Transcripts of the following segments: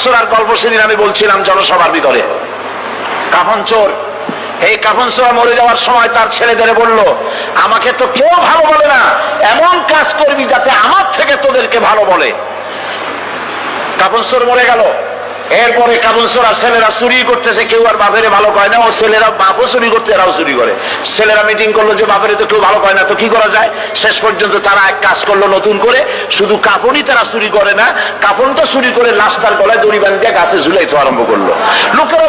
চোরার গল্প সেদিন আমি বলছিলাম জনসভার ভিতরে। কাফন চোর, এই কাফন চোর মরে যাওয়ার সময় তার ছেলেদের বলল, আমাকে তো কেউ ভালো বলে না, এমন কাজ করবি যাতে আমার থেকে তোদেরকে ভালো বলে। কাফন চোর মরে গেল। এরপরে কাফন চোরা ছেলেরা চুরি করতেছে, কেউ আর বাপের ভালো কয় না, ও ছেলেরা বাপও চুরি করতে, এরাও চুরি করে। ছেলেরা মিটিং করলো যে বাপের তো কেউ ভালো কয় না, তো কি করা যায়? শেষ পর্যন্ত তারা এক কাজ করলো নতুন করে, শুধু কাপড়ই তারা চুরি করে না, কাপড়টা চুরি করে লাশটার গলায় দড়ি বাঁধিয়ে গাছে ঝুলাইতে আরম্ভ করলো। লোকেরা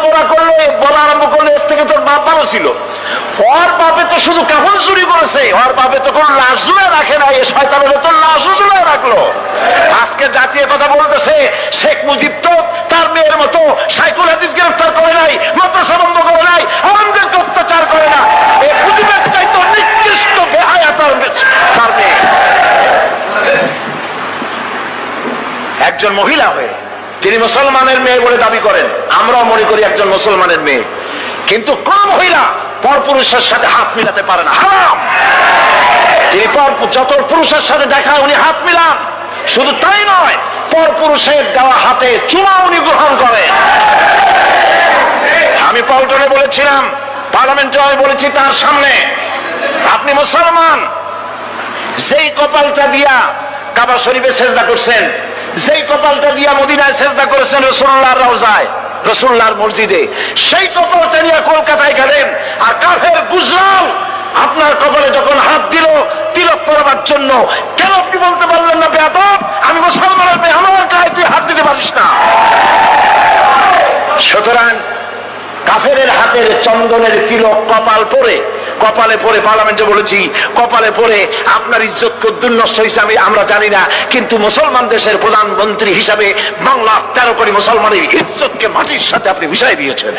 বলা আরম্ভ করলো, এর থেকে তোর বাপ ভালো ছিল, ওর বাপে তো শুধু কাপড় চুরি করেছে, ওর বাপে তো কোনো লাশ ঝুলায় রাখে না, এই শয়তানের তো লাশও ঝুলায় রাখলো। আজকে জাতীয় কথা বলতেছে, শেখ মুজিব তো তার মেয়ের মতো সাইকুল হাদিস গ্রেফতার করে নাই, মাদ্রাসা বন্ধ করে নাই, আলেমদেরকে অত্যাচার করে না। এই মুজিবের চাইতে নিকৃষ্ট বেহায়া তার মেয়ে। একজন মহিলা হয়ে তিনি মুসলমানের মেয়ে বলে দাবি করেন, আমরাও মনে করি একজন মুসলমানের মেয়ে, কিন্তু কোন মহিলা পরপুরুষের সাথে হাত মিলাতে পারে না, হারাম। তিনি যত পুরুষের সাথে দেখায় উনি হাত মিলান, শুধু তাই নয়, পরপুরুষের দেওয়া হাতে চুমা উনি গ্রহণ করেন। আমি পল্টনে বলেছিলাম, পার্লামেন্টে আমি বলেছি তার সামনে, আপনি মুসলমান, যেই কপালটা দিয়া কাবা শরীফে সেজদা করছেন, যেই কপালটা দিয়া মদিনায় সেজদা করেছেন রাসূলুল্লাহর রওজায়, রাসূলুল্লাহর মসজিদে, সেই কপালটা নিয়ে কলকাতায় গেলেন, আর কাফের গুজরাল আপনার কপালে যখন হাত দিল তিলক পরাবার জন্য, কেন আপনি বলতে পারলেন না, বেয়াদব, আমি মুসলমানের মেয়ে, আমার গায়ে তুই হাত দিতে পারিস না? সুতরাং কাফেরের হাতের চন্দনের তিলক কপালে পরে পার্লামেন্টে বলেছি, কপালে পরে আপনার ইজ্জত কদ্দুর নষ্ট হয়েছে আমরা জানি না, কিন্তু মুসলমান দেশের প্রধানমন্ত্রী হিসাবে বাংলা 13 কোটি মুসলমানের ইজ্জতকে মাটির সাথে আপনি মিশাই দিয়েছেন।